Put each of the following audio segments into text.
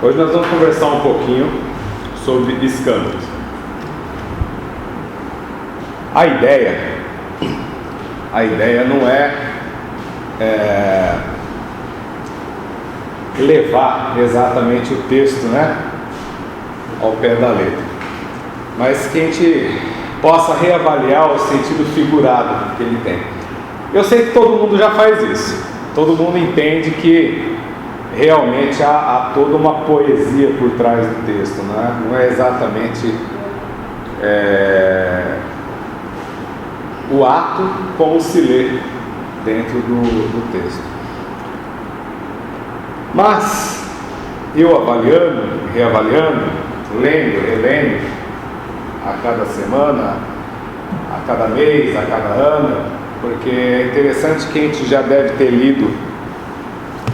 Hoje nós vamos conversar um pouquinho sobre escândalos. A ideia não é levar exatamente o texto, ao pé da letra, mas que a gente possa reavaliar o sentido figurado que ele tem. Eu sei que todo mundo já faz isso, todo mundo entende que realmente há toda uma poesia por trás do texto, não é exatamente o ato como se lê dentro do texto. Mas eu avaliando, reavaliando, lendo, relendo, a cada semana, a cada mês, a cada ano, porque é interessante que a gente já deve ter lido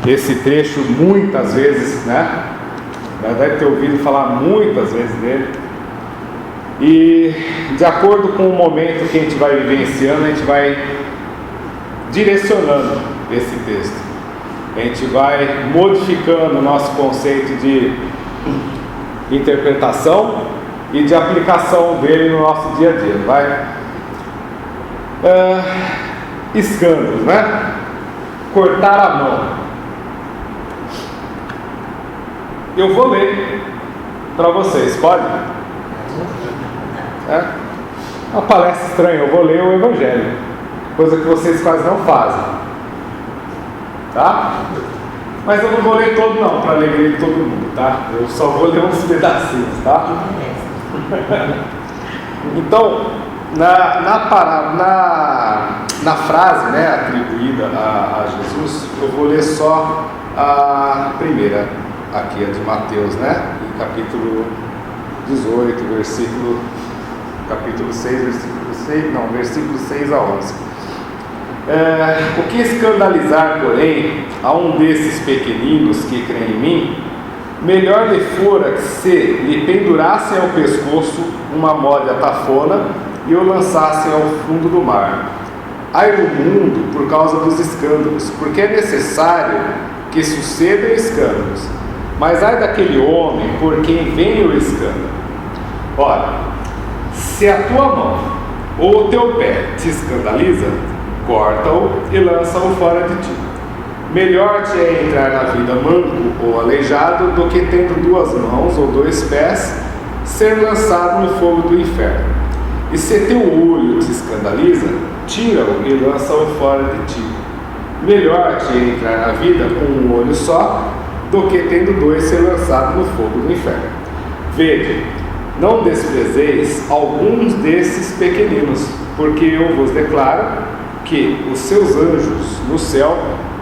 esse trecho muitas vezes, já deve ter ouvido falar muitas vezes dele, e de acordo com o momento que a gente vai vivenciando, a gente vai direcionando esse texto, a gente vai modificando o nosso conceito de interpretação e de aplicação dele no nosso dia a dia, escândalos, cortar a mão. Eu vou ler para vocês, pode? Uma palestra estranha, eu vou ler o Evangelho, coisa que vocês quase não fazem, tá? Mas eu não vou ler todo não, para alegria de todo mundo, tá? Eu só vou ler uns pedacinhos, tá? Então, na frase, atribuída a Jesus, eu vou ler só a primeira, aqui a de Mateus, em capítulo 18, capítulo 6, versículo 6 a 11. O que escandalizar, porém, a um desses pequeninos que creem em mim, melhor lhe fora que se lhe pendurassem ao pescoço uma módia tafona e o lançassem ao fundo do mar. Ai do mundo por causa dos escândalos, porque é necessário que sucedam escândalos, mas ai daquele homem por quem vem o escândalo. Ora, se a tua mão ou o teu pé te escandaliza, corta-o e lança-o fora de ti. Melhor te é entrar na vida manco ou aleijado do que tendo duas mãos ou dois pés ser lançado no fogo do inferno. E se teu olho te escandaliza, tira-o e lança-o fora de ti. Melhor te é entrar na vida com um olho só do que tendo dois ser lançado no fogo do inferno. Vede, não desprezeis alguns desses pequeninos, porque eu vos declaro que os seus anjos no céu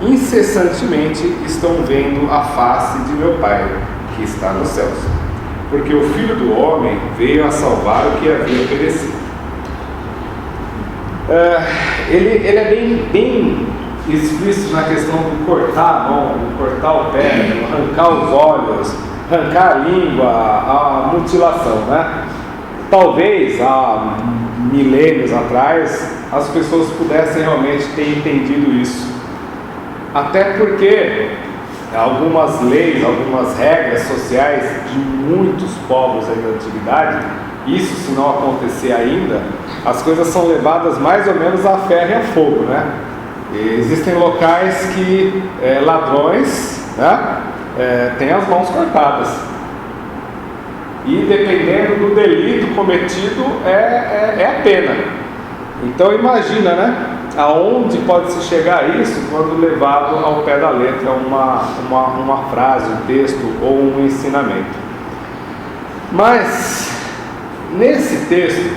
incessantemente estão vendo a face de meu Pai que está nos céus, porque o Filho do Homem veio a salvar o que havia perecido. Ele é bem explícito na questão do cortar a mão, do cortar o pé, arrancar os olhos, arrancar a língua, a mutilação, Talvez há milênios atrás as pessoas pudessem realmente ter entendido isso, até porque algumas leis, algumas regras sociais de muitos povos aí da antiguidade, isso se não acontecer ainda, as coisas são levadas mais ou menos a ferro e a fogo, Existem locais que ladrões têm as mãos cortadas, e dependendo do delito cometido é a pena. Então imagina, aonde pode se chegar isso quando levado ao pé da letra uma frase, um texto ou um ensinamento. Mas nesse texto,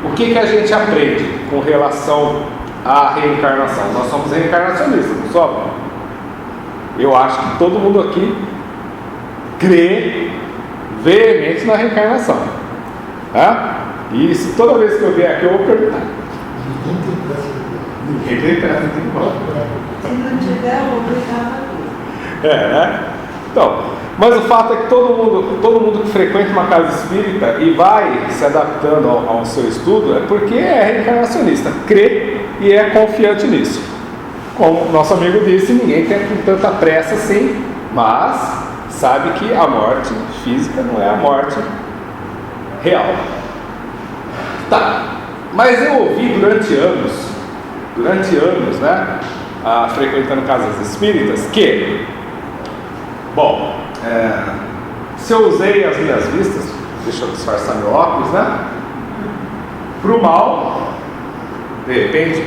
o que a gente aprende com relação à reencarnação? Nós somos reencarnacionistas, não somos? Eu acho que todo mundo aqui crê veemente na reencarnação, E se toda vez que eu vier aqui eu vou perguntar. Ninguém tem pressa de ir embora. Se não tiver, eu vou brigar aqui. Então, mas o fato é que todo mundo que frequenta uma casa espírita e vai se adaptando ao seu estudo é porque é reencarnacionista, crê e é confiante nisso. Como nosso amigo disse, ninguém tem com tanta pressa assim, mas sabe que a morte física não é a morte real. Tá, mas eu ouvi durante anos, né, frequentando casas espíritas, que, bom, se eu usei as minhas vistas, deixa eu disfarçar meu óculos, né, pro mal, de repente,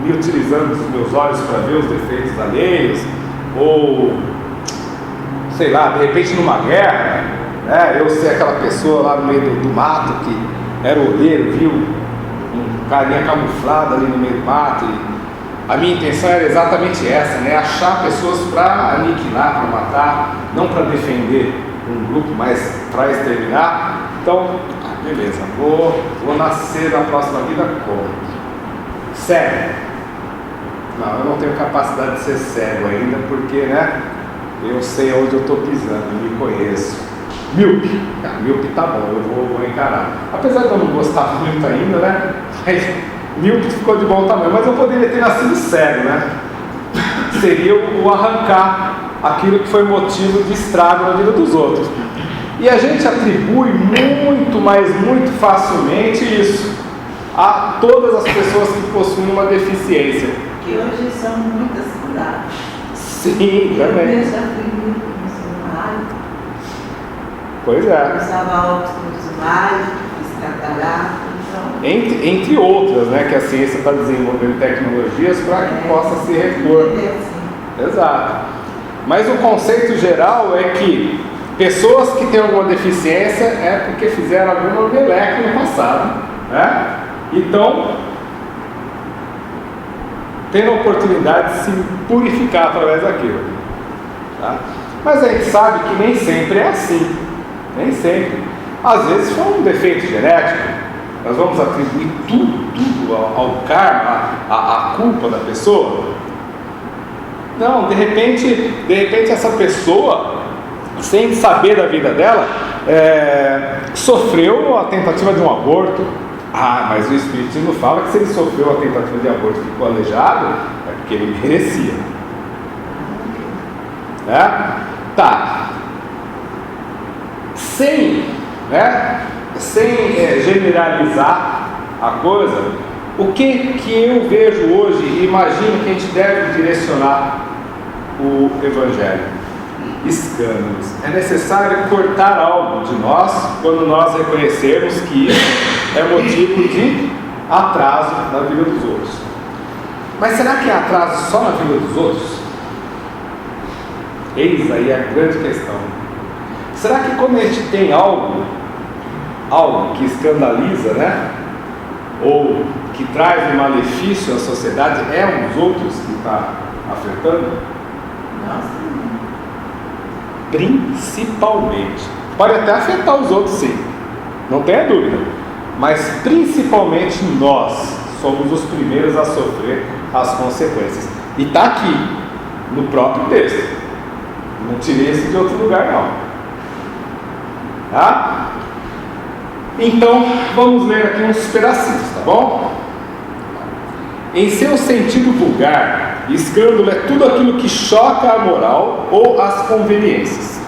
me utilizando dos meus olhos para ver os defeitos alheios, ou, sei lá, de repente numa guerra, né, eu ser aquela pessoa lá no meio do mato que era olheiro, viu um carinha camuflado ali no meio do mato, e a minha intenção era exatamente essa, né, achar pessoas para aniquilar, para matar, não para defender um grupo, mas para exterminar. Então, beleza, vou nascer na próxima vida como? Cego? Não, eu não tenho capacidade de ser cego ainda, porque, né, eu sei onde eu estou pisando, eu me conheço. Míope, míope tá bom, eu vou encarar. Apesar de eu não gostar muito ainda, né, mas míope ficou de bom tamanho, mas eu poderia ter nascido cego, né? Seria o arrancar aquilo que foi motivo de estrago na vida dos outros. E a gente atribui muito facilmente isso a todas as pessoas que possuem uma deficiência. Que hoje são muitas curadas. Sim, também. Pois é. Usava óculos mágicos, catarata, então... Entre outras, né, que a ciência está desenvolvendo tecnologias para que possa se repor. Exato. Mas o conceito geral é que pessoas que têm alguma deficiência é porque fizeram alguma meleca no passado, né? Então, tendo a oportunidade de se purificar através daquilo, tá? Mas a gente sabe que nem sempre é assim. Nem sempre. Às vezes foi um defeito genético. Nós vamos atribuir tudo ao karma, a culpa da pessoa. Não, de repente essa pessoa, sem saber da vida dela, sofreu a tentativa de um aborto. Mas o Espiritismo fala que se ele sofreu a tentativa de aborto e ficou aleijado, é porque ele merecia. Tá. Sem generalizar a coisa, o que eu vejo hoje e imagino que a gente deve direcionar o Evangelho? Escândalos. É necessário cortar algo de nós quando nós reconhecermos que isso é motivo de atraso na vida dos outros. Mas será que é atraso só na vida dos outros? Eis aí a grande questão. Será que quando a gente tem algo que escandaliza, né, ou que traz um malefício à sociedade, é os outros que está afetando? Nossa. Principalmente. Pode até afetar os outros, sim, não tenha dúvida, mas principalmente nós somos os primeiros a sofrer as consequências. E está aqui, no próprio texto. Não tirei isso de outro lugar, não. Tá? Então, vamos ler aqui uns pedacinhos, tá bom? Em seu sentido vulgar, escândalo é tudo aquilo que choca a moral ou as conveniências,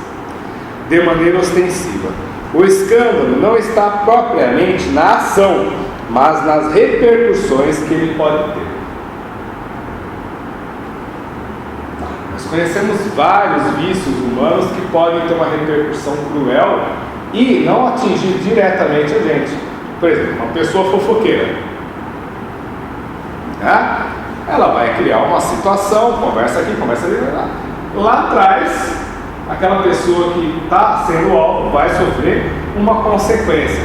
de maneira ostensiva. O escândalo não está propriamente na ação, mas nas repercussões que ele pode ter. Nós conhecemos vários vícios humanos que podem ter uma repercussão cruel e não atingir diretamente a gente. Por exemplo, uma pessoa fofoqueira, né? Ela vai criar uma situação, conversa aqui, conversa ali, lá atrás, aquela pessoa que está sendo alvo vai sofrer uma consequência.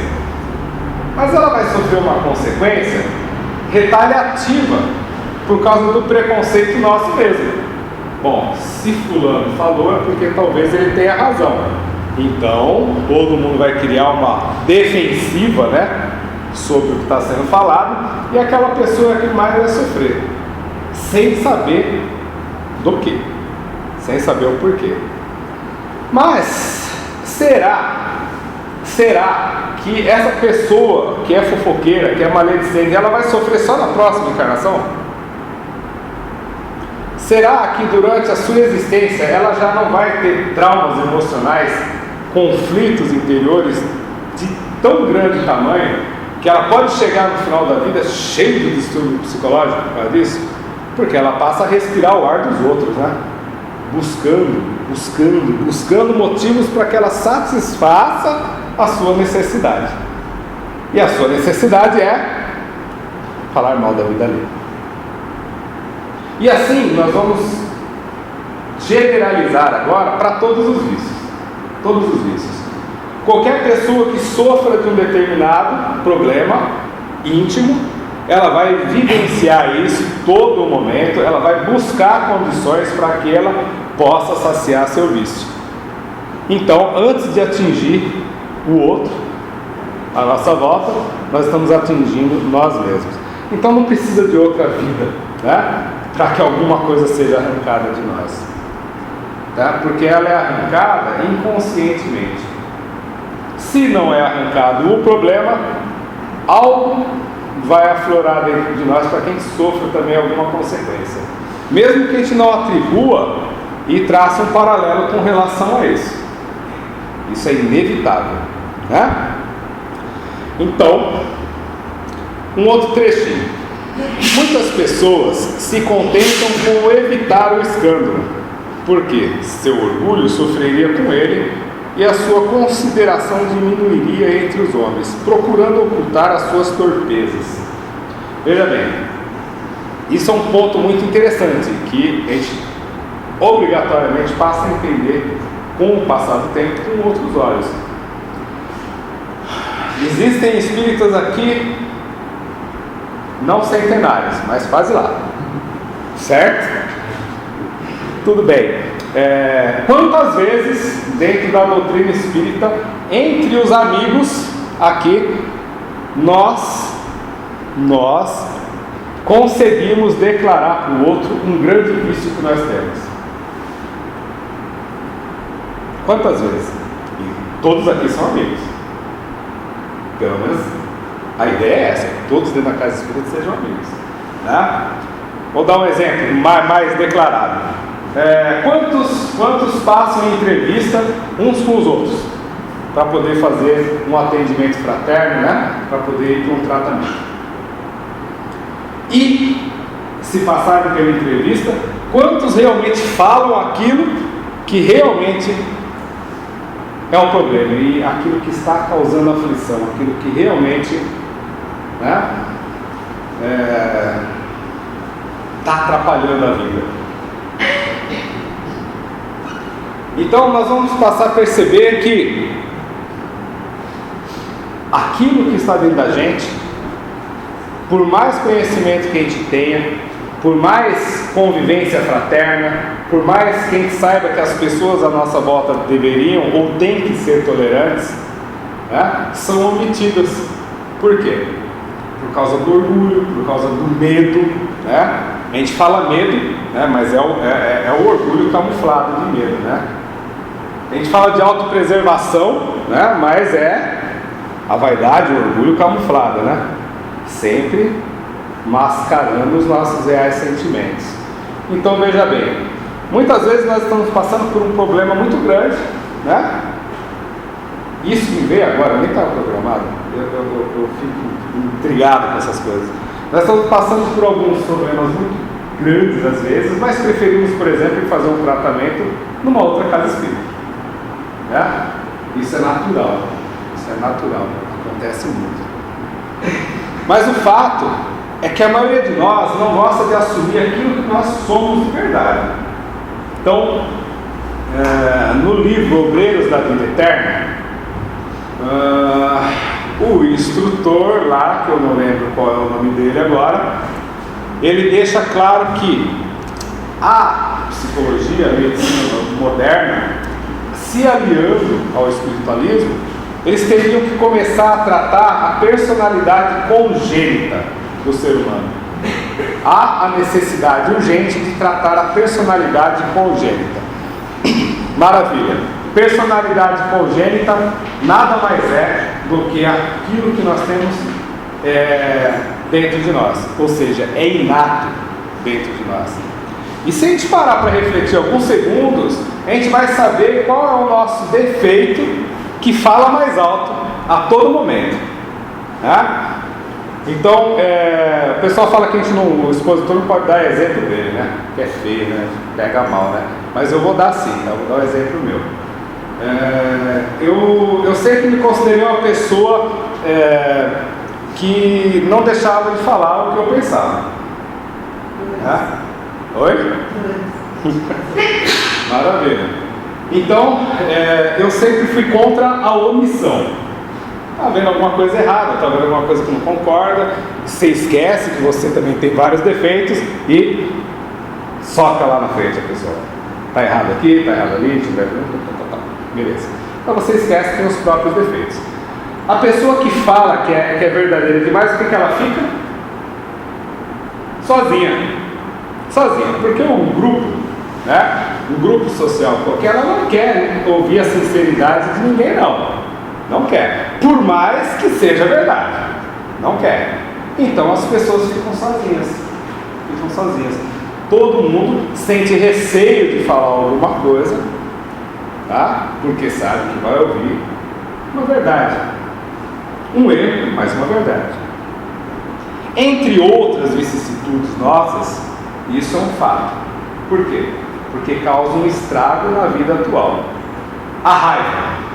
Mas ela vai sofrer uma consequência retaliativa por causa do preconceito nosso mesmo. Bom, se fulano falou é porque talvez ele tenha razão. Então, todo mundo vai criar uma defensiva, né, sobre o que está sendo falado, e aquela pessoa é que mais vai sofrer, sem saber do que, sem saber o porquê. Mas, será que essa pessoa que é fofoqueira, que é maledicente, ela vai sofrer só na próxima encarnação? Será que durante a sua existência ela já não vai ter traumas emocionais, conflitos interiores de tão grande tamanho que ela pode chegar no final da vida cheia de distúrbio psicológico por causa disso? Porque ela passa a respirar o ar dos outros, né? Buscando motivos para que ela satisfaça a sua necessidade. E a sua necessidade é falar mal da vida alheia. E assim nós vamos generalizar agora para todos os vícios. Todos os vícios. Qualquer pessoa que sofra de um determinado problema íntimo, ela vai vivenciar isso todo o momento, ela vai buscar condições para que ela possa saciar seu vício. Então, antes de atingir o outro, à nossa volta, nós estamos atingindo nós mesmos. Então não precisa de outra vida, né? Para que alguma coisa seja arrancada de nós, tá? Porque ela é arrancada inconscientemente. Se não é arrancado o problema, algo vai aflorar dentro de nós para que a gente sofra também alguma consequência, mesmo que a gente não atribua e traça um paralelo com relação a isso. Isso é inevitável, né? Então, um outro trechinho. Muitas pessoas se contentam com evitar o escândalo, porque seu orgulho sofreria com ele e a sua consideração diminuiria entre os homens, procurando ocultar as suas torpezas. Veja bem, isso é um ponto muito interessante, que a gente obrigatoriamente passa a entender com o passar do tempo com outros olhos. Existem espíritas aqui, não centenários, mas quase lá, certo? Tudo bem. Quantas vezes dentro da doutrina espírita, entre os amigos aqui, nós conseguimos declarar para o outro um grande vício que nós temos? Quantas vezes? E todos aqui são amigos. Pelo menos a ideia é essa, que todos dentro da casa espírita sejam amigos, né? Vou dar um exemplo mais declarado. Quantos passam em entrevista uns com os outros para poder fazer um atendimento fraterno, né? Para poder ir para um tratamento? E se passarem pela entrevista, quantos realmente falam aquilo que realmente é um problema e aquilo que está causando aflição, aquilo que realmente, né, está atrapalhando a vida? Então nós vamos passar a perceber que aquilo que está dentro da gente, por mais conhecimento que a gente tenha, por mais convivência fraterna, por mais que a gente saiba que as pessoas à nossa volta deveriam ou têm que ser tolerantes, né, são omitidas. Por quê? Por causa do orgulho, por causa do medo, né? A gente fala medo, né, mas é o orgulho camuflado de medo, né? A gente fala de autopreservação, né, mas é a vaidade, o orgulho camuflado, né? Sempre mascarando os nossos reais sentimentos. Então veja bem, muitas vezes nós estamos passando por um problema muito grande, né? Isso me veio agora, nem estava programado, eu fico intrigado com essas coisas. Nós estamos passando por alguns problemas muito grandes às vezes, mas preferimos, por exemplo, fazer um tratamento numa outra casa espírita, né? Isso é natural, acontece muito. Mas o fato é que a maioria de nós não gosta de assumir aquilo que nós somos de verdade. Então, no livro Obreiros da Vida Eterna, o instrutor lá, que eu não lembro qual é o nome dele agora, ele deixa claro que a psicologia, a medicina moderna, se aliando ao espiritualismo, eles teriam que começar a tratar a personalidade congênita do ser humano. Há a necessidade urgente de tratar a personalidade congênita. Maravilha. Personalidade congênita nada mais é do que aquilo que nós temos dentro de nós, ou seja, é inato dentro de nós. E se a gente parar para refletir alguns segundos, a gente vai saber qual é o nosso defeito que fala mais alto a todo momento, né? Então, o pessoal fala que o expositor não pode dar exemplo dele, né? Que é feio, né? Pega mal, né? Mas eu vou dar sim, tá? Eu vou dar um exemplo meu. Eu sempre me considerei uma pessoa que não deixava de falar o que eu pensava. Né? Oi? Maravilha. Então, eu sempre fui contra a omissão. Está vendo alguma coisa errada, está vendo alguma coisa que não concorda, você esquece que você também tem vários defeitos e soca lá na frente a pessoa. Está errado aqui, está errado ali, beleza. Então você esquece que tem os próprios defeitos. A pessoa que fala que é verdadeira demais, o que ela fica? Sozinha. Sozinha, porque um grupo, né? Um grupo social qualquer, ela não quer ouvir a sinceridade de ninguém, não quer, por mais que seja verdade, não quer. Então as pessoas ficam sozinhas, todo mundo sente receio de falar alguma coisa, tá? Porque sabe que vai ouvir uma verdade, um erro, mas uma verdade. Entre outras vicissitudes nossas, isso é um fato. Por quê? Porque causa um estrago na vida atual. A raiva.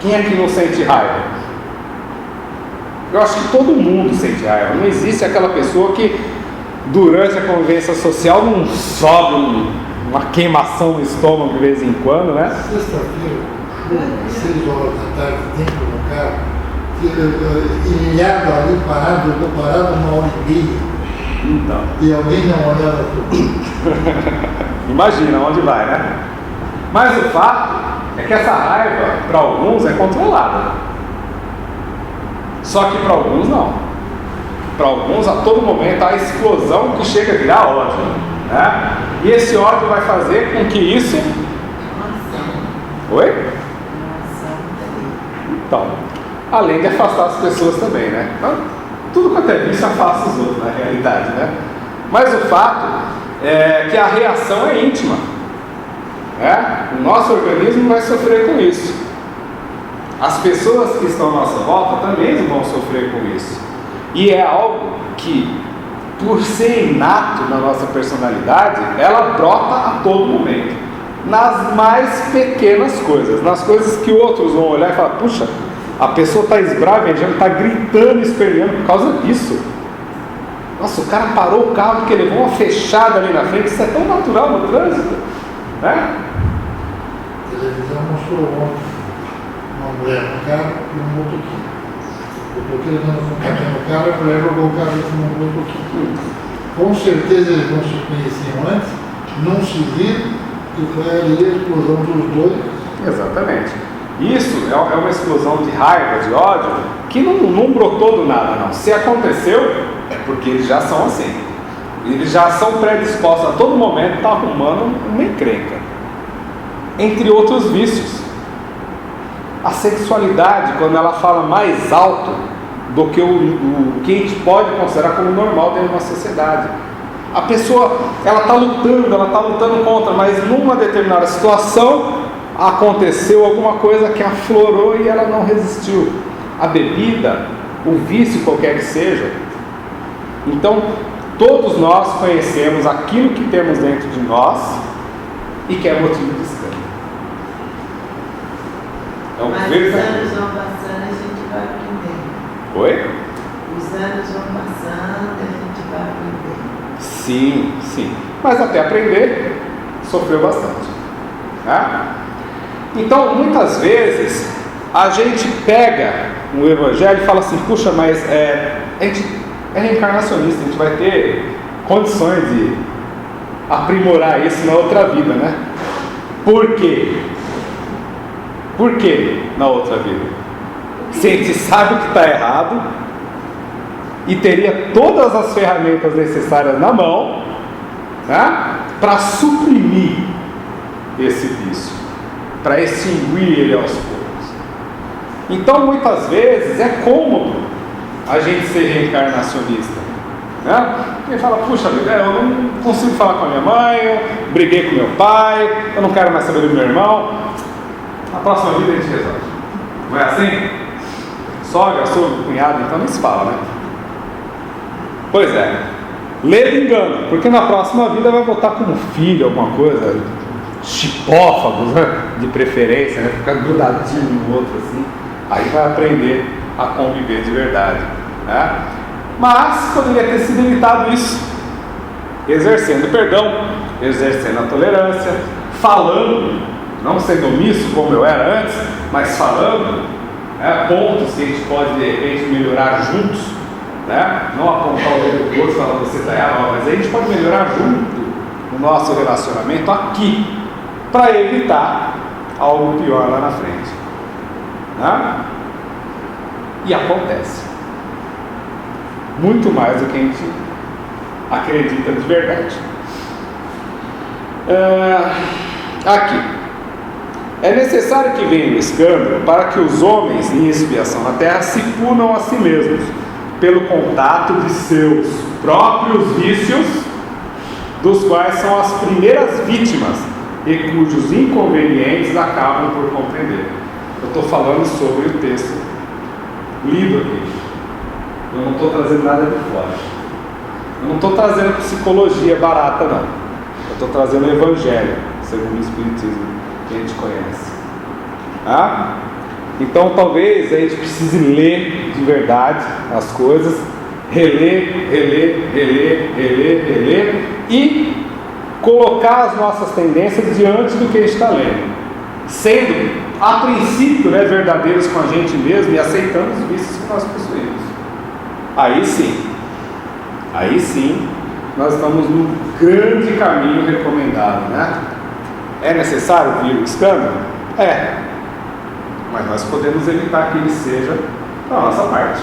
Quem é que não sente raiva? Eu acho que todo mundo sente raiva. Não existe aquela pessoa que durante a convivência social não sobe uma queimação no estômago de vez em quando, né? Sexta-feira, 6 horas da tarde, dentro do carro, ilhado ali, parado, eu estou parado 1h30. Então. E alguém não olhava para mim. Imagina onde vai, né? Mas o fato é que essa raiva, para alguns, é controlada. Só que para alguns não. Para alguns, a todo momento, há a explosão que chega a virar ódio, né? E esse ódio vai fazer com que isso... Oi? Então, além de afastar as pessoas também, né? Então, tudo quanto é vício afasta os outros, na realidade, né? Mas o fato é que a reação é íntima. O nosso organismo vai sofrer com isso. As pessoas que estão à nossa volta também vão sofrer com isso. E é algo que, por ser inato na nossa personalidade, ela brota a todo momento. Nas mais pequenas coisas, nas coisas que outros vão olhar e falar: puxa, a pessoa está esbravejando, está gritando, esperneando por causa disso. Nossa, o cara parou o carro porque levou uma fechada ali na frente. Isso é tão natural no trânsito, né? A televisão mostrou ontem uma mulher no carro e um motoquinho. Eu estou levando um café no carro, a mulher jogou o carro e um motoquinho. Com certeza eles não se conheciam antes, não se viram, e foi ali a explosão dos dois. Exatamente. Isso é uma explosão de raiva, de ódio, que não brotou do nada, não. Se aconteceu, é porque eles já são assim. Eles já são predispostos a todo momento a estar arrumando uma encrenca. Entre outros vícios. A sexualidade, quando ela fala mais alto do que o que a gente pode considerar como normal dentro de uma sociedade. A pessoa, ela está lutando contra, mas numa determinada situação aconteceu alguma coisa que aflorou e ela não resistiu. A bebida, o vício qualquer que seja. Então, todos nós conhecemos aquilo que temos dentro de nós e que é motivo de escândalo. Mas os anos vão passando e a gente vai aprendendo. Oi? Os anos vão passando e a gente vai aprendendo. Sim, sim. Mas até aprender, sofreu bastante. Né? Então, muitas vezes, a gente pega o Evangelho e fala assim: puxa, mas a gente é reencarnacionista, a gente vai ter condições de aprimorar isso na outra vida, né? Por quê? Por que na outra vida? Se a gente sabe que está errado e teria todas as ferramentas necessárias na mão, né, para suprimir esse vício, para extinguir ele aos poucos. Então, muitas vezes é cômodo a gente ser reencarnacionista, né? Ele fala, puxa vida, eu não consigo falar com a minha mãe, eu briguei com meu pai, eu não quero mais saber do meu irmão. Na próxima vida a gente resolve. Não é assim? Sogra, sogro, cunhado, então nem se fala, né? Pois é. Ledo engano, porque na próxima vida vai voltar como filho, alguma coisa, chipófagos, né? De preferência, né? Ficar grudadinho no outro assim. Aí vai aprender a conviver de verdade, né? Mas poderia ter sido evitado isso, exercendo perdão, exercendo a tolerância, falando, não sendo omisso como eu era antes, mas falando, né, pontos que a gente pode de repente melhorar juntos, né? Não apontar o dedo do outro e falar você está errado, mas a gente pode melhorar junto no nosso relacionamento aqui, para evitar algo pior lá na frente, né? E acontece muito mais do que a gente acredita de verdade. Aqui, é necessário que venha o escândalo para que os homens em expiação na terra se punam a si mesmos, pelo contato de seus próprios vícios, dos quais são as primeiras vítimas e cujos inconvenientes acabam por compreender. Eu estou falando sobre o texto lido aqui. Eu não estou trazendo nada de fora. Eu não estou trazendo psicologia barata, não. Eu estou trazendo o Evangelho, segundo o Espiritismo que a gente conhece. Ah? Então talvez a gente precise ler de verdade as coisas, reler e colocar as nossas tendências diante do que a gente está lendo, sendo a princípio, né, verdadeiros com a gente mesmo e aceitando os vícios que nós possuímos. Aí sim, nós estamos no grande caminho recomendado, né? É necessário vir o escândalo? É, mas nós podemos evitar que ele seja da nossa parte,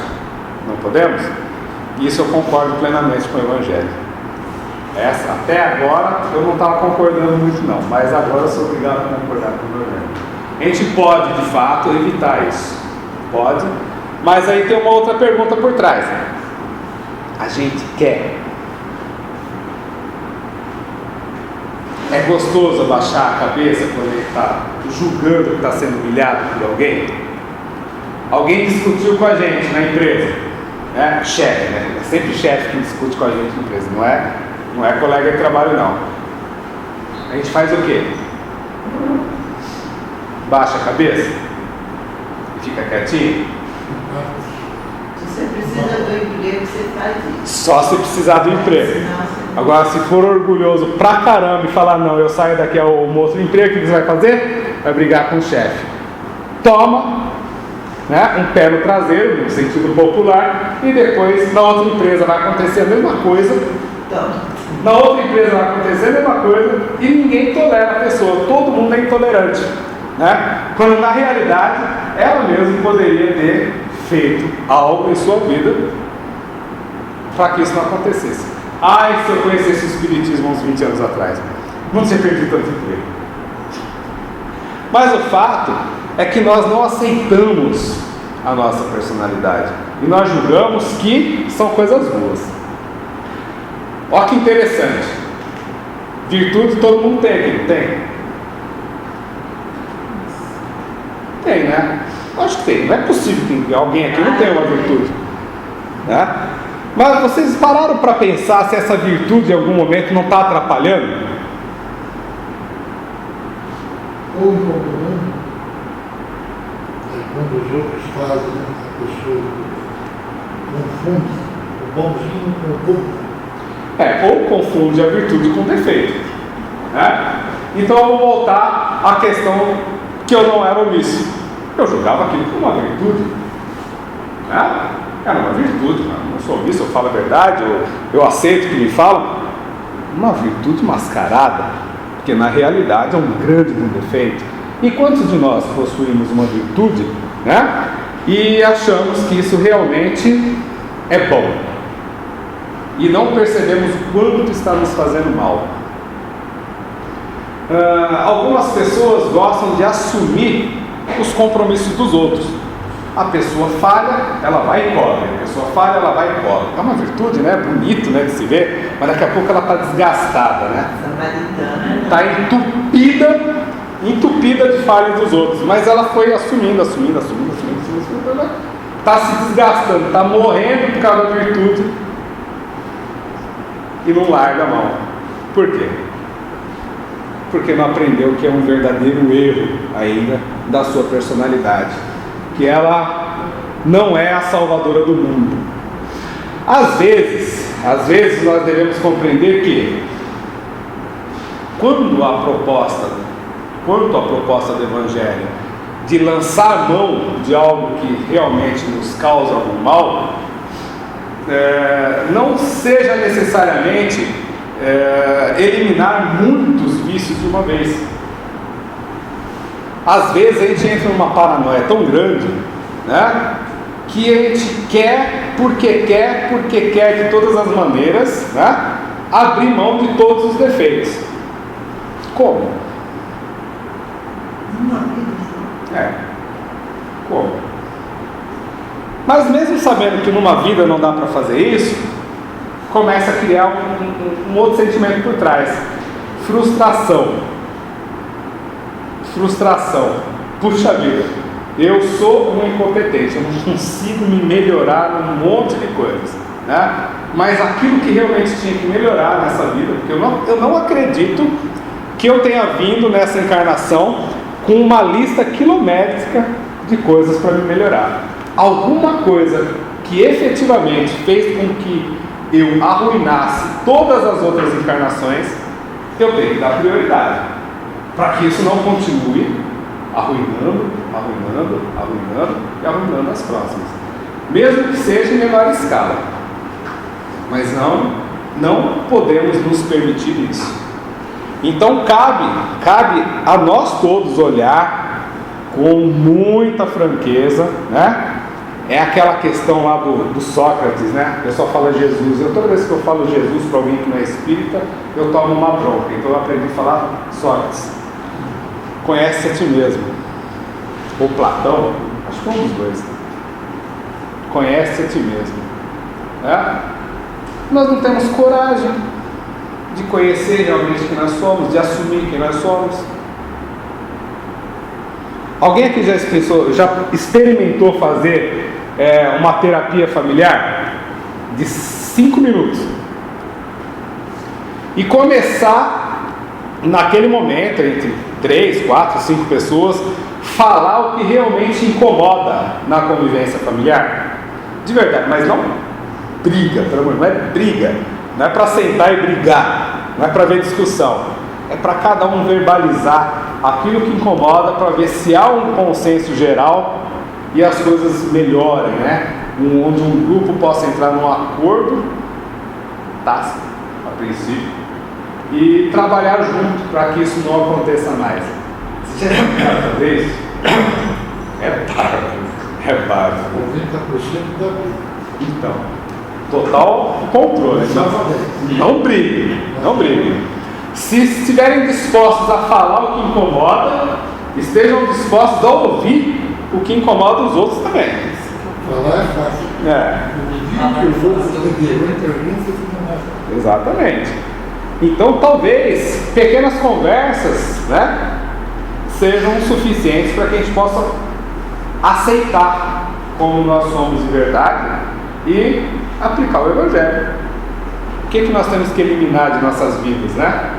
não podemos? Isso eu concordo plenamente com o Evangelho. Até agora eu não estava concordando muito não, mas agora eu sou obrigado a concordar com o Evangelho. A gente pode de fato evitar isso, pode, mas aí tem uma outra pergunta por trás. A gente quer? É gostoso abaixar a cabeça quando ele está julgando que está sendo humilhado por alguém? Alguém discutiu com a gente na empresa, né? Chefe, né? É sempre chefe que discute com a gente na empresa, não é colega de trabalho não. A gente faz o quê? Baixa a cabeça e fica quietinho? Se você precisa do emprego, você faz isso. Só se precisar do emprego. Agora, se for orgulhoso pra caramba e falar não, eu saio daqui ao outro emprego, o que você vai fazer? Vai brigar com o chefe. Toma, né, um pé no traseiro, no sentido popular, e depois na outra empresa vai acontecer a mesma coisa. Na outra empresa vai acontecer a mesma coisa e ninguém tolera a pessoa, todo mundo é intolerante, né? Quando na realidade ela mesma poderia ter feito algo em sua vida para que isso não acontecesse. Ai, se eu conhecesse o Espiritismo uns 20 anos atrás, não tinha perdido tanto emprego. Mas o fato é que nós não aceitamos a nossa personalidade e nós julgamos que são coisas boas. Olha que interessante. Virtude todo mundo tem aqui, não tem? Tem, né? Acho que tem. Não é possível que alguém aqui não tenha uma virtude, né? Mas vocês pararam para pensar se essa virtude em algum momento não está atrapalhando? Ou incomodando, quando os outros fazem, a pessoa confunde o bonzinho com o burro. Ou confunde a virtude com o defeito, né? Então eu vou voltar à questão que eu não era omisso. Eu julgava aquilo como uma virtude, né? Era uma virtude, não sou omisso, eu falo a verdade, eu aceito o que me falam. Uma virtude mascarada, porque na realidade é um grande defeito. E quantos de nós possuímos uma virtude, né? E achamos que isso realmente é bom e não percebemos o quanto está nos fazendo mal. Algumas pessoas gostam de assumir os compromissos dos outros. A pessoa falha, ela vai e cobre. A pessoa falha, ela vai e cobre. É uma virtude, né? Bonito, né, de se ver, mas daqui a pouco ela está desgastada, né? Está entupida de falhas dos outros. Mas ela foi assumindo, ela está se desgastando, está morrendo por causa da virtude e não larga a mão. Por quê? Porque não aprendeu que é um verdadeiro erro ainda da sua personalidade, que ela não é a salvadora do mundo. Às vezes nós devemos compreender que quanto à proposta do Evangelho de lançar mão de algo que realmente nos causa algum mal, não seja necessariamente eliminar muitos vícios de uma vez. Às vezes a gente entra numa paranoia tão grande, né, que a gente quer de todas as maneiras, né, abrir mão de todos os defeitos. Como? Como? Mas mesmo sabendo que numa vida não dá para fazer isso, começa a criar um outro sentimento por trás. Frustração. Puxa vida, eu sou um incompetente, eu não consigo me melhorar num monte de coisas, né? Mas aquilo que realmente tinha que melhorar nessa vida, porque eu não acredito que eu tenha vindo nessa encarnação com uma lista quilométrica de coisas para me melhorar. Alguma coisa que efetivamente fez com que eu arruinasse todas as outras encarnações, eu tenho que dar prioridade, para que isso não continue arruinando as próximas, mesmo que seja em menor escala. Mas não podemos nos permitir isso. Então cabe a nós todos olhar com muita franqueza, né? É aquela questão lá do Sócrates, né? O pessoal fala Jesus. Toda vez que eu falo Jesus para alguém que não é espírita, eu tomo uma bronca. Então eu aprendi a falar Sócrates. Conhece a ti mesmo. Ou Platão, acho que é um dos dois. Conhece a ti mesmo. Nós não temos coragem de conhecer realmente quem nós somos, de assumir quem nós somos. Alguém aqui já experimentou fazer uma terapia familiar de 5 minutos e começar naquele momento, entre 3, 4, 5 pessoas, falar o que realmente incomoda na convivência familiar? De verdade, mas não briga, pelo amor, não é briga, não é para sentar e brigar, não é para ver discussão, é para cada um verbalizar aquilo que incomoda, para ver se há um consenso geral e as coisas melhorem, né? Onde um grupo possa entrar num acordo tácito, a princípio, e trabalhar junto para que isso não aconteça mais. Você já deu fazer isso? É básico. 90% da vida. Então, total controle. Não briguem. Se estiverem dispostos a falar o que incomoda, estejam dispostos a ouvir o que incomoda os outros também. Falar é fácil. O que os outros intervêm, você fica mais fácil. Exatamente. Então, talvez pequenas conversas, né, sejam suficientes para que a gente possa aceitar como nós somos de verdade e aplicar o Evangelho. O que nós temos que eliminar de nossas vidas, né?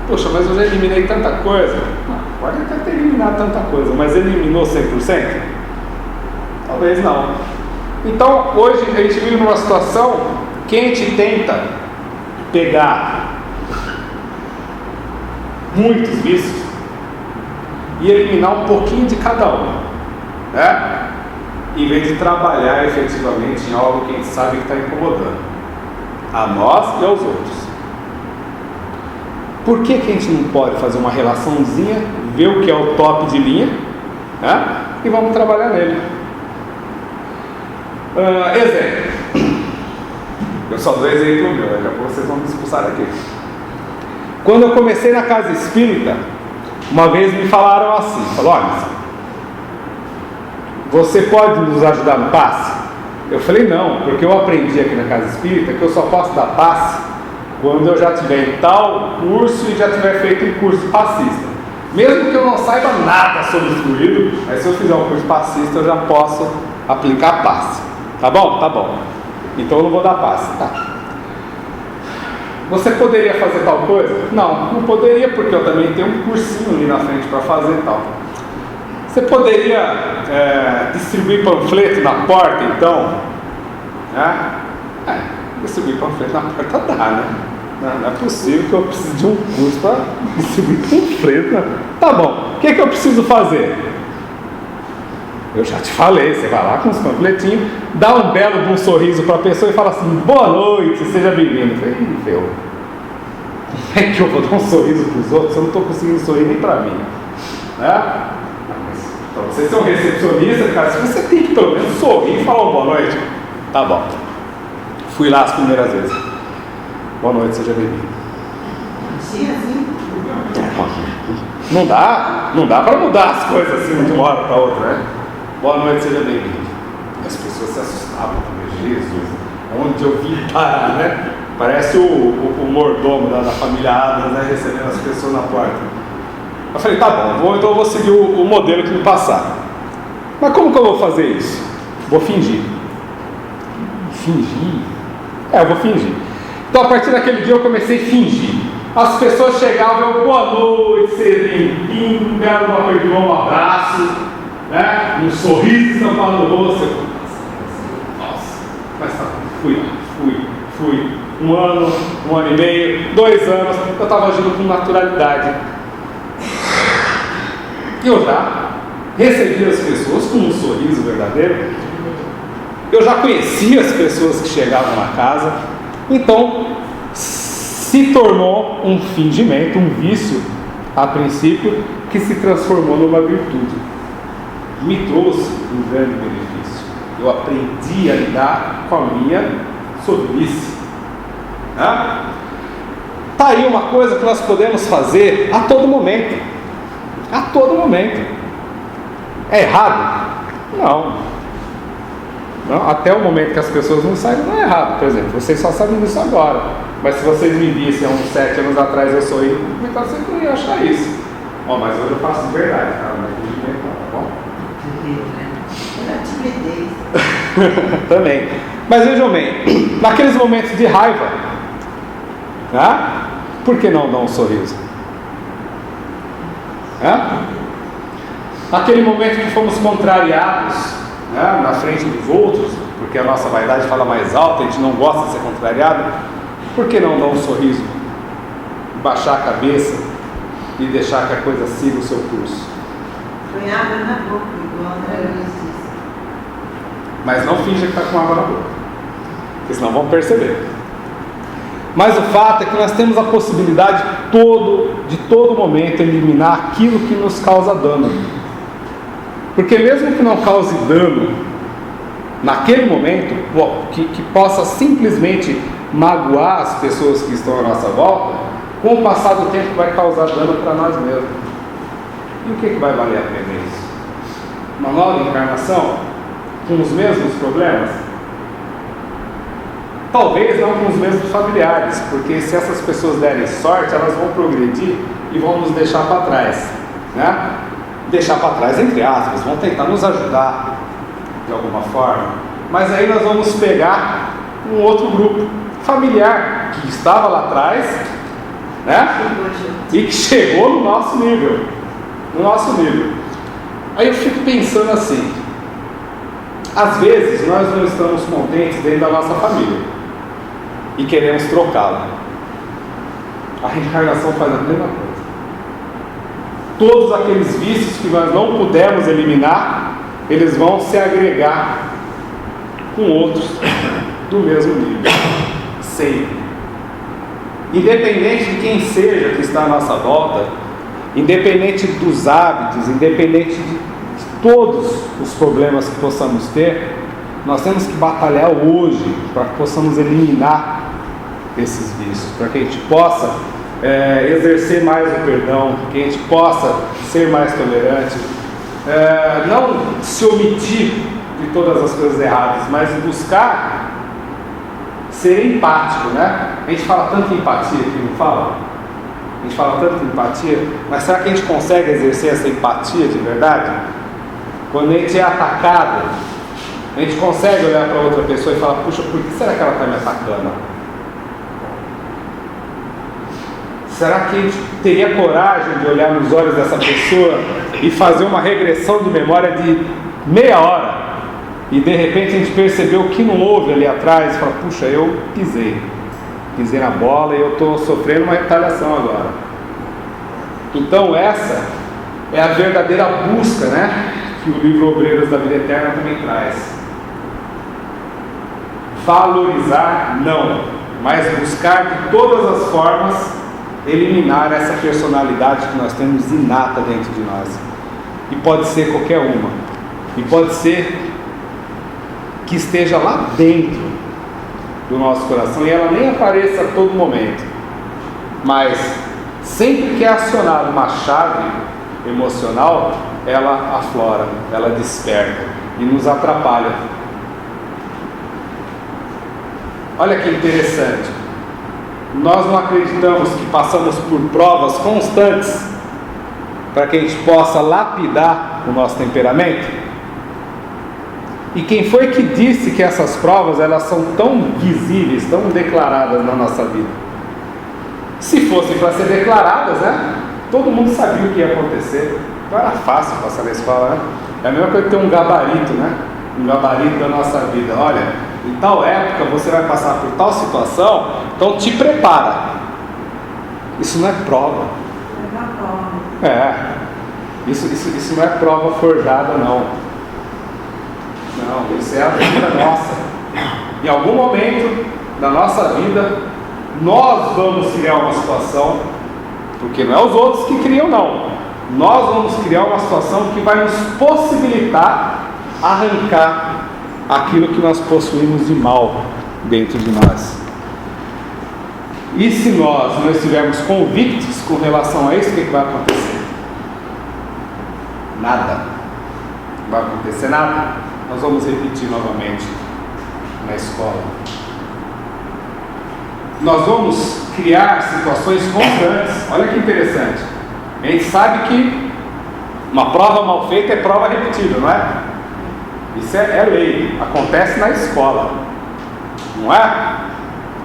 Poxa, mas eu já eliminei tanta coisa. Pode até ter eliminado tanta coisa, mas eliminou 100%? Talvez não. Então, hoje a gente vive numa situação que a gente tenta pegar muitos vícios e eliminar um pouquinho de cada um, né? Em vez de trabalhar efetivamente em algo que a gente sabe que está incomodando a nós e aos outros. Por que a gente não pode fazer uma relaçãozinha, ver o que é o top de linha, né? E vamos trabalhar nele? Exemplo. Eu só dou exemplo meu, daqui a pouco vocês vão me expulsar daqui. Quando eu comecei na casa espírita, uma vez me falaram assim, olha, você pode nos ajudar no passe? Eu falei, não, porque eu aprendi aqui na Casa Espírita que eu só posso dar passe quando eu já tiver em tal curso e já tiver feito um curso passista. Mesmo que eu não saiba nada sobre fluido, mas se eu fizer um curso passista, eu já posso aplicar passe. Tá bom? Tá bom. Então eu não vou dar passe. Tá. Você poderia fazer tal coisa? Não, não poderia, porque eu também tenho um cursinho ali na frente para fazer e tal. Você poderia distribuir panfleto na porta, então? Distribuir panfleto na porta dá, né? Não é possível que eu precise de um curso para distribuir panfleto. Né? Tá bom, o que eu preciso fazer? Eu já te falei, você vai lá com os panfletinhos, dá um belo sorriso para a pessoa e fala assim, boa noite, seja bem-vindo. Eu falei, ferrou. Como é que eu vou dar um sorriso para os outros? Eu não estou conseguindo sorrir nem para mim. Né? Então, você ser um recepcionista, cara, você tem que pelo menos sorrir e falar boa noite. Tá bom. Fui lá as primeiras vezes. Boa noite, seja bem-vindo. Sim, assim. Não dá para mudar as coisas assim de uma hora para outra, né? Boa noite, seja bem-vindo. As pessoas se assustavam também, Jesus, onde eu vim parar, né? Parece o mordomo da família Adams, né? Recebendo as pessoas na porta. Eu falei, tá bom, então eu vou seguir o modelo que me passaram. Mas como que eu vou fazer isso? Vou fingir. Fingir? Eu vou fingir. Então a partir daquele dia eu comecei a fingir. As pessoas chegavam, eu, boa noite, seja bem-vindo, um belo aperto de mão, um abraço, né? Um sorriso estampado no rosto. Nossa, mas tá, fui. 1 ano, 1 ano e meio, 2 anos, eu estava agindo com naturalidade. E eu já recebia as pessoas com um sorriso verdadeiro. Eu já conhecia as pessoas que chegavam na casa. Então, se tornou um fingimento, um vício, a princípio, que se transformou numa virtude. Me trouxe um grande benefício. Eu aprendi a lidar com a minha sorrice. Tá aí uma coisa que nós podemos fazer a todo momento. A todo momento. É errado? Não. Até o momento que as pessoas não saibam, não é errado. Por exemplo, vocês só sabem disso agora. Mas se vocês me vissem há uns 7 anos atrás eu sorri, então você não ia achar isso. Mas hoje eu faço de verdade, cara. Não é fingimento, tá bom? Era timidez. Também. Mas vejam bem, naqueles momentos de raiva, por que não dar um sorriso? Naquele momento que fomos contrariados, na frente dos outros, porque a nossa vaidade fala mais alto, a gente não gosta de ser contrariado, por que não dar um sorriso, baixar a cabeça e deixar que a coisa siga o seu curso? Põe água na boca, igual a André Luiz disse. Mas não finja que está com água na boca, porque senão vão perceber. Mas o fato é que nós temos a possibilidade de todo momento eliminar aquilo que nos causa dano. Porque mesmo que não cause dano naquele momento, que possa simplesmente magoar as pessoas que estão à nossa volta, com o passar do tempo vai causar dano para nós mesmos. E o que vai valer a pena isso? Uma nova encarnação? Com os mesmos problemas? Talvez não com os mesmos familiares, porque se essas pessoas derem sorte, elas vão progredir e vão nos deixar para trás, né? Deixar para trás, entre aspas, vão tentar nos ajudar de alguma forma, mas aí nós vamos pegar um outro grupo familiar que estava lá atrás, né? E que chegou no nosso nível, Aí eu fico pensando assim, às vezes nós não estamos contentes dentro da nossa família e queremos trocá-la. A reencarnação faz a mesma coisa. Todos aqueles vícios que nós não pudemos eliminar, eles vão se agregar com outros do mesmo nível. Sempre. Independente de quem seja que está à nossa volta, independente dos hábitos, independente de todos os problemas que possamos ter, nós temos que batalhar hoje para que possamos eliminar esses vícios, para que a gente possa exercer mais o perdão, que a gente possa ser mais tolerante, não se omitir de todas as coisas erradas, mas buscar ser empático, né? A gente fala tanto em empatia aqui, não fala? A gente fala tanto em empatia, mas será que a gente consegue exercer essa empatia de verdade? Quando a gente é atacado, a gente consegue olhar para outra pessoa e falar, puxa, por que será que ela está me atacando? Será que a gente teria coragem de olhar nos olhos dessa pessoa e fazer uma regressão de memória de meia hora? E de repente a gente percebeu o que não houve ali atrás e fala, puxa, eu pisei na bola e eu estou sofrendo uma retaliação agora. Então essa é a verdadeira busca, né, que o livro Obreiros da Vida Eterna também traz. Valorizar, não, mas buscar de todas as formas eliminar essa personalidade que nós temos inata dentro de nós. E pode ser qualquer uma. E pode ser que esteja lá dentro do nosso coração e ela nem apareça a todo momento. Mas sempre que é acionada uma chave emocional, ela aflora, ela desperta e nos atrapalha. Olha que interessante. Nós não acreditamos que passamos por provas constantes para que a gente possa lapidar o nosso temperamento? E quem foi que disse que essas provas elas são tão visíveis, tão declaradas na nossa vida? Se fossem para ser declaradas, né? Todo mundo sabia o que ia acontecer. Então era fácil passar na escola, né? É a mesma coisa que ter um gabarito, né? Um gabarito da nossa vida. Olha, em tal época você vai passar por tal situação, então te prepara. Isso não é prova. Isso não é prova forjada, não. Não, isso é a vida nossa. Em algum momento da nossa vida, nós vamos criar uma situação, porque não é os outros que criam, não. Nós vamos criar uma situação que vai nos possibilitar arrancar aquilo que nós possuímos de mal dentro de nós. E se nós não estivermos convictos com relação a isso, o que vai acontecer? Nada. Não vai acontecer nada. Nós vamos repetir novamente na escola. Nós vamos criar situações constantes. Olha que interessante. A gente sabe que uma prova mal feita é prova repetida, não é? Isso é lei. Acontece na escola. Não é?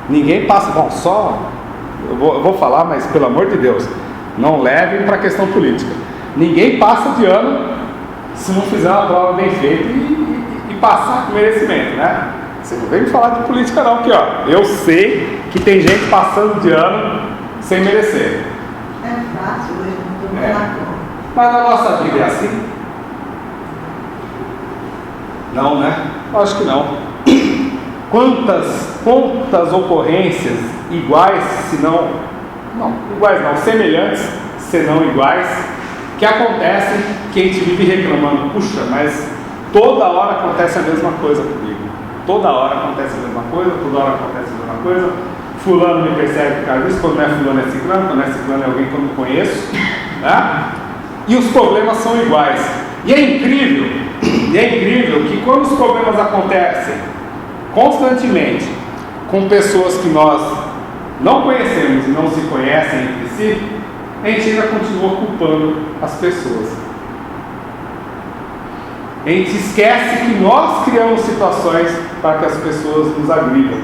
Ninguém passa... Bom, só... Eu vou falar, mas pelo amor de Deus, não levem para a questão política. Ninguém passa de ano se não fizer uma prova bem feita e passar com merecimento, né? Você não vem me falar de política não, porque ó, eu sei que tem gente passando de ano sem merecer. É fácil hoje, não estou falando. Mas na nossa vida é assim? Não, né? Acho que não. Quantas ocorrências iguais, se não iguais não, semelhantes, se não iguais, que acontecem, que a gente vive reclamando, puxa, mas toda hora acontece a mesma coisa comigo. Toda hora acontece a mesma coisa, toda hora acontece a mesma coisa. Fulano me persegue por causa disso, quando não é fulano é ciclano, quando não é ciclano é alguém que eu não conheço, né? E os problemas são iguais. E é incrível que quando os problemas acontecem constantemente com pessoas que nós não conhecemos e não se conhecem entre si, a gente ainda continua culpando as pessoas. A gente esquece que nós criamos situações para que as pessoas nos agridam.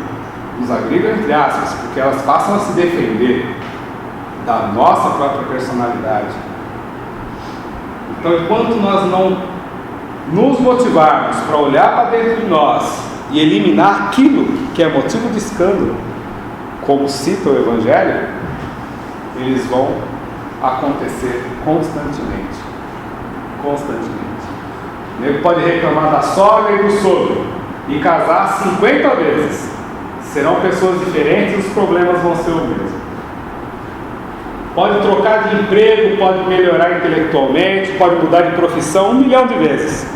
Nos agridam entre aspas, porque elas passam a se defender da nossa própria personalidade. Então, enquanto nós não nos motivarmos para olhar para dentro de nós e eliminar aquilo que é motivo de escândalo, como cita o Evangelho, eles vão acontecer constantemente. Ele pode reclamar da sogra e do sogro e casar 50 vezes. Serão pessoas diferentes e os problemas vão ser o mesmo. Pode trocar de emprego, pode melhorar intelectualmente, pode mudar de profissão 1 milhão de vezes.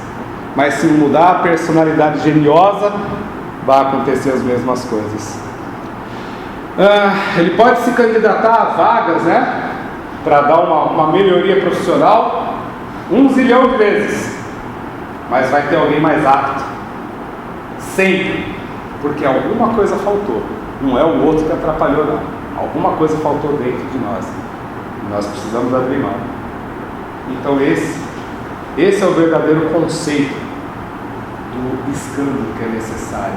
Mas se mudar a personalidade geniosa, vai acontecer as mesmas coisas. Ele pode se candidatar a vagas, né? Para dar uma melhoria profissional, 1 zilhão de vezes. Mas vai ter alguém mais apto. Sempre. Porque alguma coisa faltou. Não é o outro que atrapalhou, não. Alguma coisa faltou dentro de nós. E nós precisamos abrir mão. Então esse é o verdadeiro conceito do escândalo que é necessário.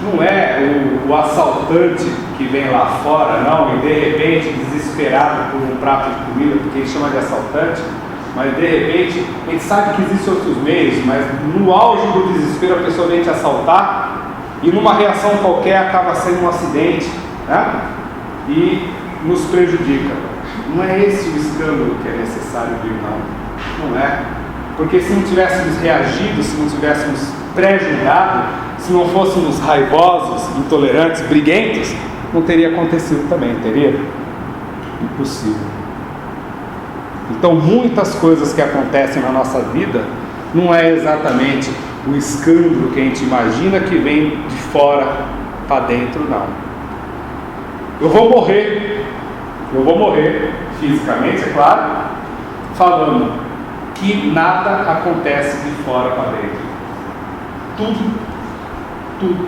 Não é o assaltante que vem lá fora, não, e de repente, desesperado por um prato de comida, porque ele chama de assaltante, mas de repente, a gente sabe que existem outros meios, mas no auge do desespero a pessoa vem te assaltar e numa reação qualquer acaba sendo um acidente, né? E nos prejudica. Não é esse o escândalo que é necessário vir, não. Não é. Porque se não tivéssemos reagido, se não tivéssemos pré-julgado, se não fôssemos raivosos, intolerantes, briguentos, não teria acontecido também, teria? Impossível. Então, muitas coisas que acontecem na nossa vida não é exatamente o escândalo que a gente imagina que vem de fora para dentro, não. Eu vou morrer fisicamente, é claro, falando que nada acontece de fora para dentro. Tudo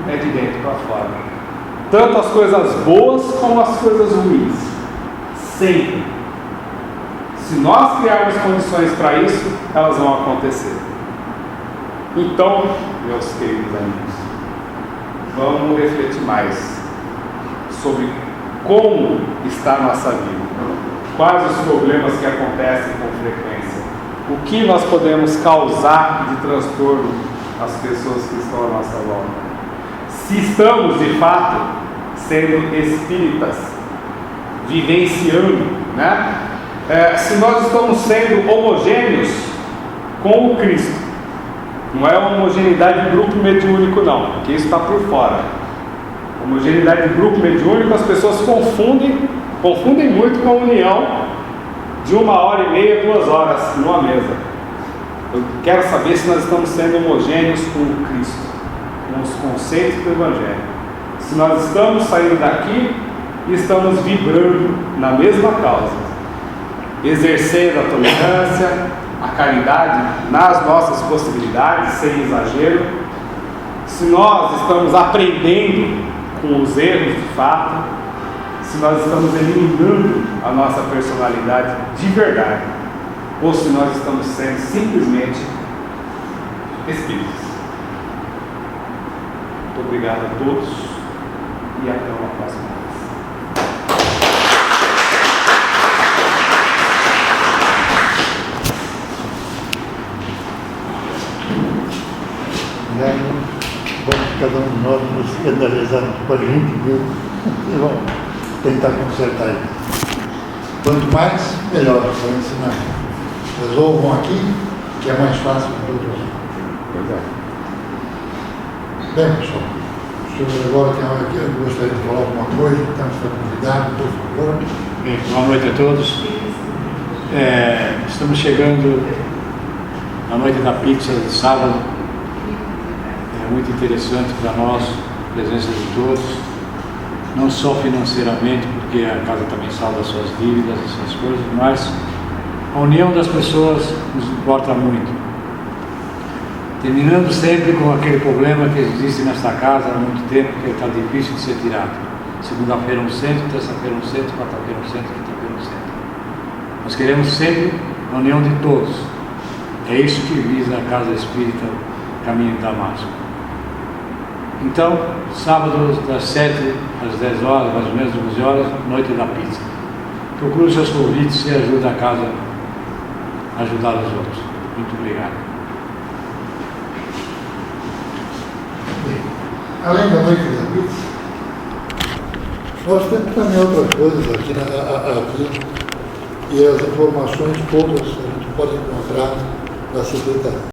é de dentro para fora. Tanto as coisas boas como as coisas ruins. Sempre. Se nós criarmos condições para isso, elas vão acontecer. Então, meus queridos amigos, vamos refletir mais sobre como está a nossa vida. Quais os problemas que acontecem com frequência. O que nós podemos causar de transtorno às pessoas que estão à nossa volta. Se estamos, de fato, sendo espíritas, vivenciando, né? Se nós estamos sendo homogêneos com o Cristo. Não é uma homogeneidade de grupo mediúnico, não, porque isso está por fora. Homogeneidade de grupo mediúnico, as pessoas confundem muito com a união de 1h30, 2 horas numa mesa. Eu quero saber se nós estamos sendo homogêneos com o Cristo, com os conceitos do Evangelho. Se nós estamos saindo daqui e estamos vibrando na mesma causa, exercendo a tolerância, a caridade nas nossas possibilidades, sem exagero. Se nós estamos aprendendo com os erros de fato, se nós estamos eliminando a nossa personalidade de verdade, ou se nós estamos sendo simplesmente espíritos. Muito obrigado a todos e até uma próxima vez. Vamos cada um de nós nos escandalizando com a gente, viu? E vamos tentar consertar isso. Quanto mais, melhor para ensinar. Resolvam aqui, que é mais fácil para todos. Pois é. Bem, pessoal, o senhor agora tem hora aqui, eu gostaria de falar alguma coisa, então está convidado, por favor. Bem, boa noite a todos. Estamos chegando à noite da pizza de sábado. É muito interessante para nós a presença de todos, não só financeiramente, porque a casa também salva suas dívidas, essas coisas, mas a união das pessoas nos importa muito. Terminando sempre com aquele problema que existe nesta casa há muito tempo, que está difícil de ser tirado. Segunda-feira um centro, terça-feira um centro, quarta-feira um centro, quinta-feira um centro. Nós queremos sempre a união de todos. É isso que visa a Casa Espírita Caminho de Damasco. Então, sábado das 7 às 10 horas, mais ou menos 11 horas, noite da pizza. Procure os seus convites e ajude a casa a ajudar os outros. Muito obrigado. Bem, além da noite da pizza, nós temos também outras coisas aqui, e as informações todas a gente pode encontrar na secretaria.